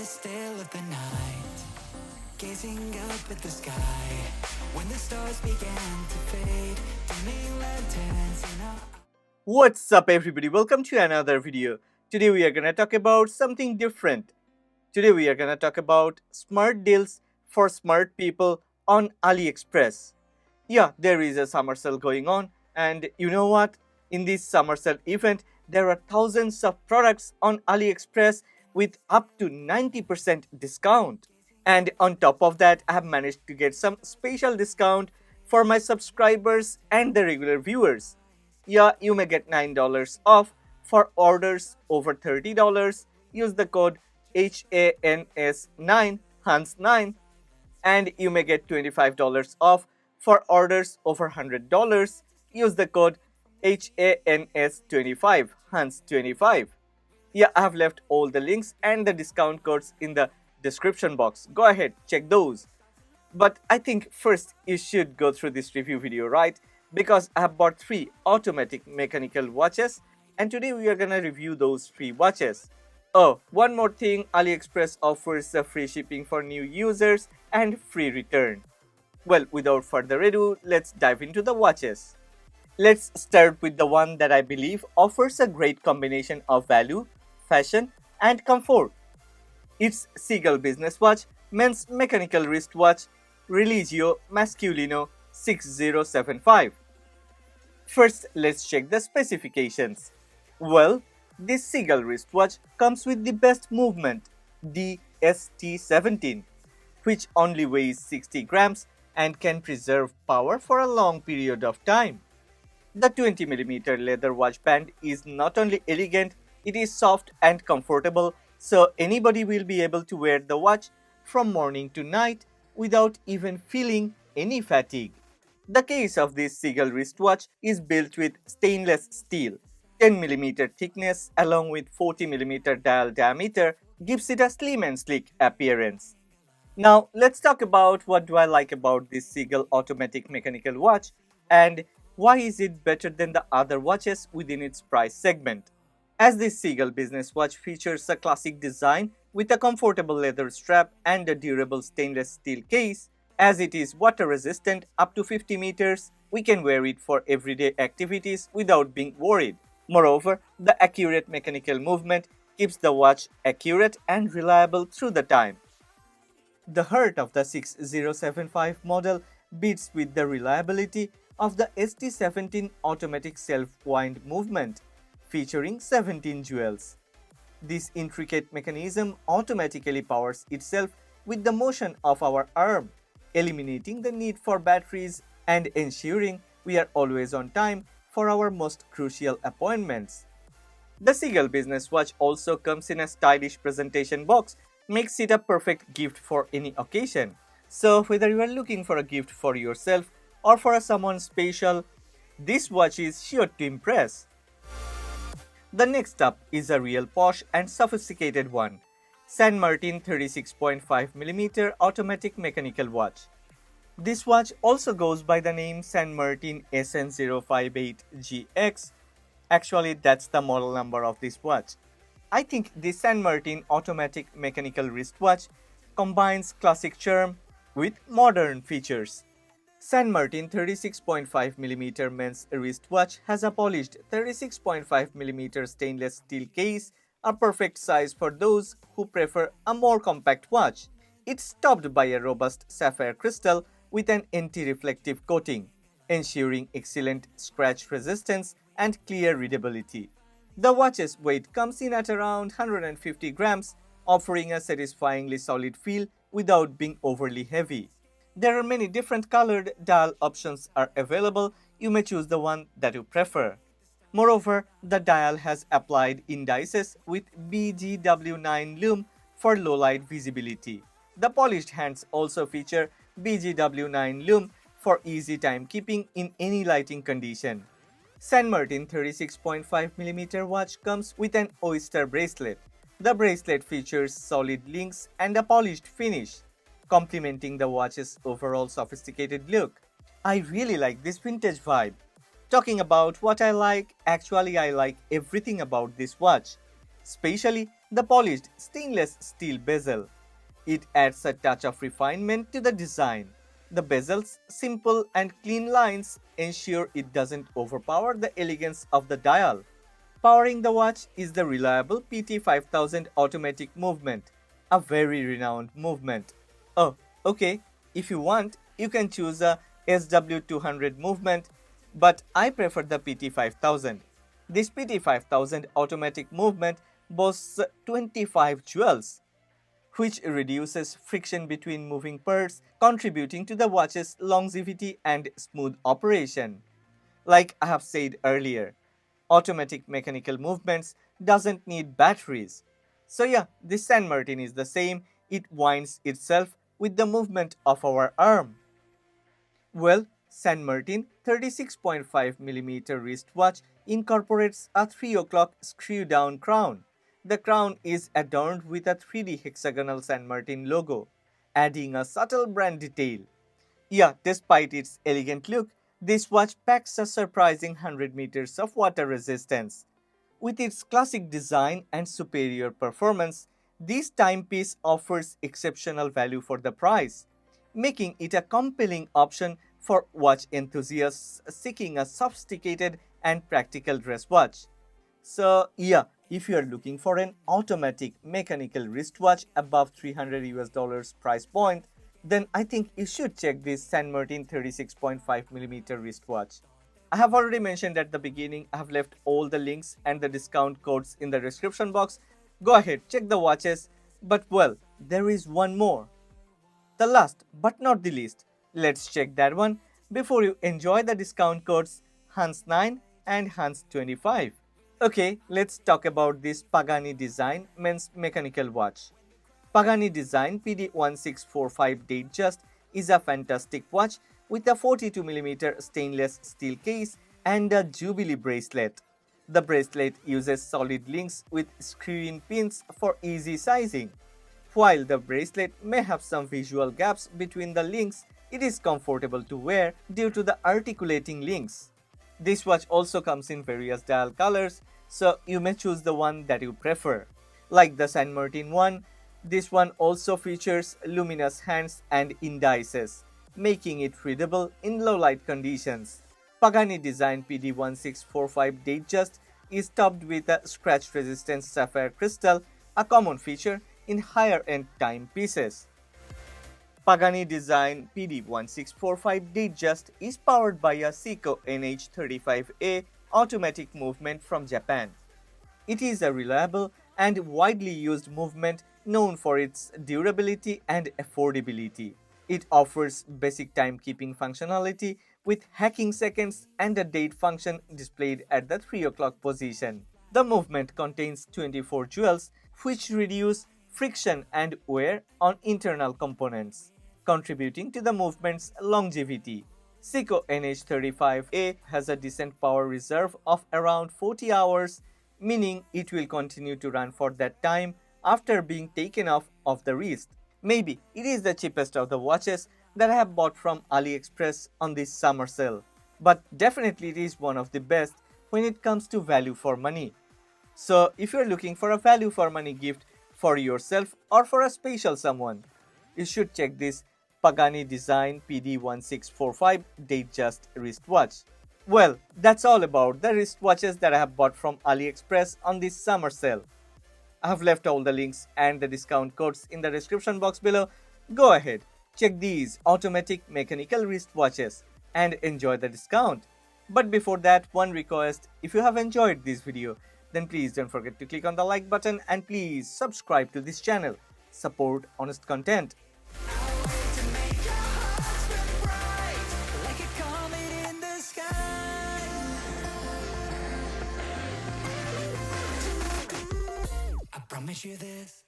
still of the night, gazing up at the sky. When the stars began to fade, dimming lanterns in our... What's up everybody, welcome to another video. Today we are gonna talk about something different. Today we are gonna talk about smart deals for smart people on AliExpress. Yeah, there is a summer sale going on, and you know what? In this summer sale event, there are thousands of products on AliExpress with up to 90% discount. And on top of that, I have managed to get some special discount for my subscribers and the regular viewers. Yeah, you may get $9 off for orders over $30. Use the code HANS9 HANS9, and you may get $25 off for orders over $100. Use the code HANS25 HANS25. Yeah, I have left all the links and the discount codes in the description box. Go ahead, check those. But I think first you should go through this review video, right? Because I have bought 3 automatic mechanical watches, and today we are gonna review those 3 watches. Oh, one more thing, AliExpress offers free shipping for new users and free return. Well, without further ado, let's dive into the watches. Let's start with the one that I believe offers a great combination of value, fashion, and comfort. It's Seagull Business Watch Men's Mechanical Wristwatch Religio Masculino 6075. First, let's check the specifications. Well, this Seagull wristwatch comes with the best movement, the ST17, which only weighs 60 grams and can preserve power for a long period of time. The 20mm leather watch band is not only elegant, it is soft and comfortable, so anybody will be able to wear the watch from morning to night without even feeling any fatigue. The case of this Seagull wristwatch is built with stainless steel. 10mm thickness along with 40mm dial diameter gives it a slim and sleek appearance. Now let's talk about what do I like about this Seagull automatic mechanical watch and why is it better than the other watches within its price segment. As this Seagull business watch features a classic design with a comfortable leather strap and a durable stainless steel case, as it is water resistant up to 50 meters, we can wear it for everyday activities without being worried. Moreover, the accurate mechanical movement keeps the watch accurate and reliable through the time. The heart of the 6075 model beats with the reliability of the ST17 automatic self-wind movement, featuring 17 jewels. This intricate mechanism automatically powers itself with the motion of our arm, eliminating the need for batteries and ensuring we are always on time for our most crucial appointments. The Seagull business watch also comes in a stylish presentation box, makes it a perfect gift for any occasion. So whether you are looking for a gift for yourself or for someone special, this watch is sure to impress. The next up is a real posh and sophisticated one, San Martin 36.5mm automatic mechanical watch. This watch also goes by the name San Martin SN058GX. Actually, that's the model number of this watch. I think the San Martin automatic mechanical wristwatch combines classic charm with modern features. San Martin 36.5mm men's wristwatch has a polished 36.5mm stainless steel case, a perfect size for those who prefer a more compact watch. It's topped by a robust sapphire crystal with an anti-reflective coating, ensuring excellent scratch resistance and clear readability. The watch's weight comes in at around 150 grams, offering a satisfyingly solid feel without being overly heavy. There are many different colored dial options are available. You may choose the one that you prefer. Moreover, the dial has applied indices with BGW9 lume for low light visibility. The polished hands also feature BGW9 lume for easy timekeeping in any lighting condition. San Martin 36.5mm watch comes with an oyster bracelet. The bracelet features solid links and a polished finish, complementing the watch's overall sophisticated look. I really like this vintage vibe. Talking about what I like, actually I like everything about this watch. Especially the polished stainless steel bezel. It adds a touch of refinement to the design. The bezel's simple and clean lines ensure it doesn't overpower the elegance of the dial. Powering the watch is the reliable PT5000 automatic movement, a very renowned movement. Oh, okay, if you want, you can choose a SW200 movement, but I prefer the PT5000. This PT5000 automatic movement boasts 25 jewels, which reduces friction between moving parts, contributing to the watch's longevity and smooth operation. Like I have said earlier, automatic mechanical movements doesn't need batteries. So yeah, this San Martin is the same. It winds itself with the movement of our arm. Well, San Martin 36.5mm wristwatch incorporates a 3 o'clock screw down crown. The crown is adorned with a 3D hexagonal San Martin logo, adding a subtle brand detail. Yeah, despite its elegant look, this watch packs a surprising 100 meters of water resistance. With its classic design and superior performance, this timepiece offers exceptional value for the price, making it a compelling option for watch enthusiasts seeking a sophisticated and practical dress watch. So, yeah, if you are looking for an automatic mechanical wristwatch above 300 US dollars price point, then I think you should check this San Martin 36.5mm wristwatch. I have already mentioned at the beginning, I have left all the links and the discount codes in the description box. Go ahead, check the watches. But well, there is one more. The last but not the least. Let's check that one before you enjoy the discount codes Hans 9 and Hans 25. Okay, let's talk about this Pagani design men's mechanical watch. Pagani design PD1645 Datejust is a fantastic watch with a 42mm stainless steel case and a Jubilee bracelet. The bracelet uses solid links with screw-in pins for easy sizing. While the bracelet may have some visual gaps between the links, it is comfortable to wear due to the articulating links. This watch also comes in various dial colors, so you may choose the one that you prefer. Like the San Martin one, this one also features luminous hands and indices, making it readable in low light conditions. Pagani design PD1645 Datejust is topped with a scratch-resistant sapphire crystal, a common feature in higher-end timepieces. Pagani design PD1645 Datejust is powered by a Seiko NH35A automatic movement from Japan. It is a reliable and widely used movement known for its durability and affordability. It offers basic timekeeping functionality with hacking seconds and a date function displayed at the 3 o'clock position. The movement contains 24 jewels which reduce friction and wear on internal components, contributing to the movement's longevity. Seiko NH35A has a decent power reserve of around 40 hours, meaning it will continue to run for that time after being taken off of the wrist. Maybe it is the cheapest of the watches that I have bought from AliExpress on this summer sale, but definitely it is one of the best when it comes to value for money. So if you're looking for a value for money gift for yourself or for a special someone, you should check this Pagani design PD1645 Datejust wristwatch. Well, that's all about the wristwatches that I have bought from AliExpress on this summer sale. I have left all the links and the discount codes in the description box below. Go ahead, check these automatic mechanical wristwatches and enjoy the discount. But before that, one request: if you have enjoyed this video, then please don't forget to click on the like button and please subscribe to this channel. Support honest content. To make your hearts burn bright, like a comet in the sky. I promise you this.